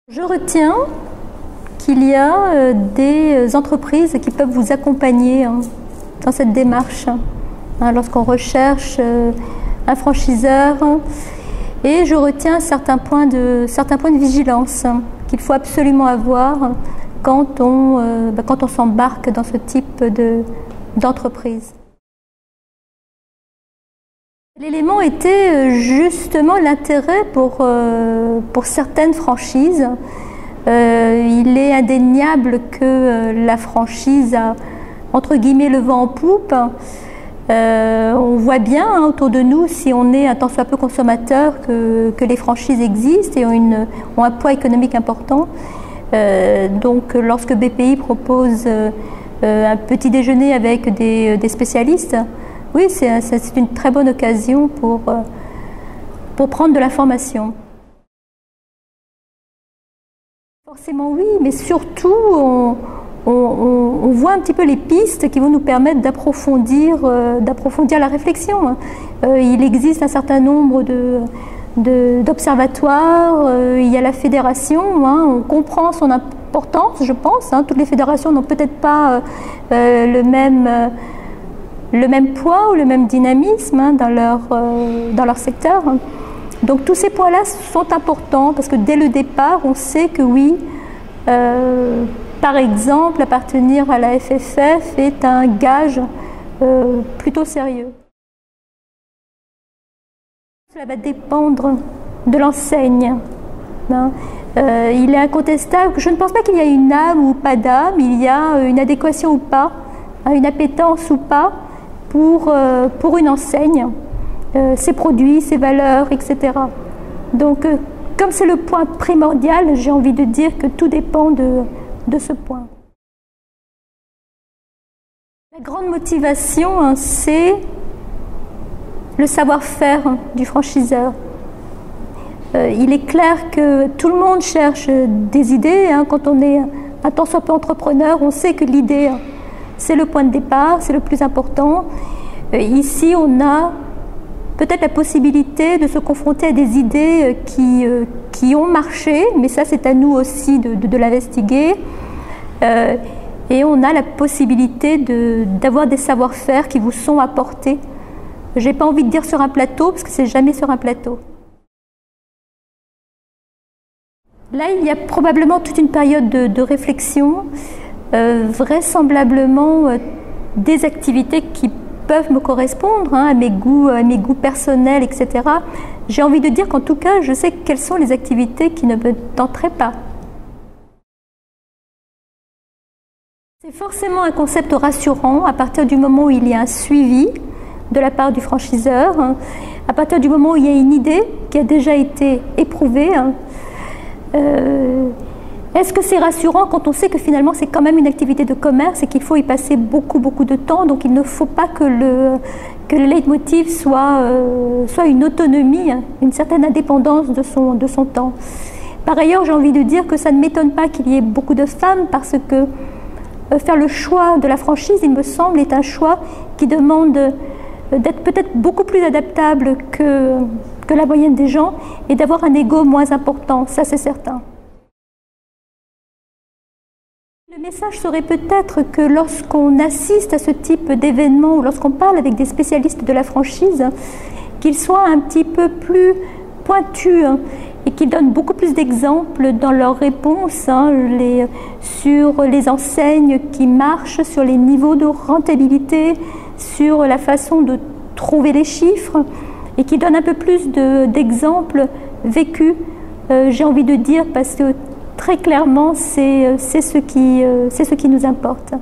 Je retiens qu'il y a des entreprises qui peuvent vous accompagner dans cette démarche lorsqu'on recherche un franchiseur, et je retiens certains points de vigilance qu'il faut absolument avoir quand on s'embarque dans ce type d'entreprise. L'élément était justement l'intérêt pour certaines franchises. Il est indéniable que la franchise a, entre guillemets, le vent en poupe. On voit bien autour de nous, si on est un tant soit peu consommateur, que les franchises existent et ont un poids économique important. Donc lorsque BPI propose un petit déjeuner avec des spécialistes, oui, c'est une très bonne occasion pour prendre de l'information. Forcément oui, mais surtout on voit un petit peu les pistes qui vont nous permettre d'approfondir la réflexion. Il existe un certain nombre d'observatoires, il y a la fédération, on comprend son importance, je pense. Toutes les fédérations n'ont peut-être pas le même poids ou le même dynamisme dans leur secteur. Donc tous ces points-là sont importants parce que dès le départ, on sait que oui, par exemple, appartenir à la FFF est un gage plutôt sérieux. Cela va dépendre de l'enseigne. Il est incontestable que je ne pense pas qu'il y a une âme ou pas d'âme, il y a une adéquation ou pas, une appétence ou pas pour une enseigne, ses produits, ses valeurs, etc. Donc, comme c'est le point primordial, j'ai envie de dire que tout dépend de ce point. La grande motivation, c'est le savoir-faire du franchiseur. Il est clair que tout le monde cherche des idées. Quand on est un tant soit peu entrepreneur, on sait que l'idée, c'est le point de départ, c'est le plus important. Ici, on a peut-être la possibilité de se confronter à des idées qui ont marché, mais ça, c'est à nous aussi de l'investiguer. Et on a la possibilité d'avoir des savoir-faire qui vous sont apportés. Je n'ai pas envie de dire sur un plateau, parce que c'est jamais sur un plateau. Là, il y a probablement toute une période de réflexion, vraisemblablement des activités qui peuvent me correspondre à mes goûts personnels, etc. J'ai envie de dire qu'en tout cas, je sais quelles sont les activités qui ne me tenteraient pas. C'est forcément un concept rassurant à partir du moment où il y a un suivi de la part du franchiseur, à partir du moment où il y a une idée qui a déjà été éprouvée. Est-ce que c'est rassurant quand on sait que finalement c'est quand même une activité de commerce et qu'il faut y passer beaucoup de temps, donc il ne faut pas que le leitmotiv soit une autonomie, une certaine indépendance de son temps. Par ailleurs, j'ai envie de dire que ça ne m'étonne pas qu'il y ait beaucoup de femmes parce que faire le choix de la franchise, il me semble, est un choix qui demande d'être peut-être beaucoup plus adaptable que la moyenne des gens et d'avoir un ego moins important, ça c'est certain. Le message serait peut-être que lorsqu'on assiste à ce type d'événement ou lorsqu'on parle avec des spécialistes de la franchise, qu'ils soient un petit peu plus pointus et qu'ils donnent beaucoup plus d'exemples dans leurs réponses sur les enseignes qui marchent, sur les niveaux de rentabilité, sur la façon de trouver les chiffres et qui donnent un peu plus d'exemples vécus, j'ai envie de dire, parce que très clairement, c'est ce qui nous importe.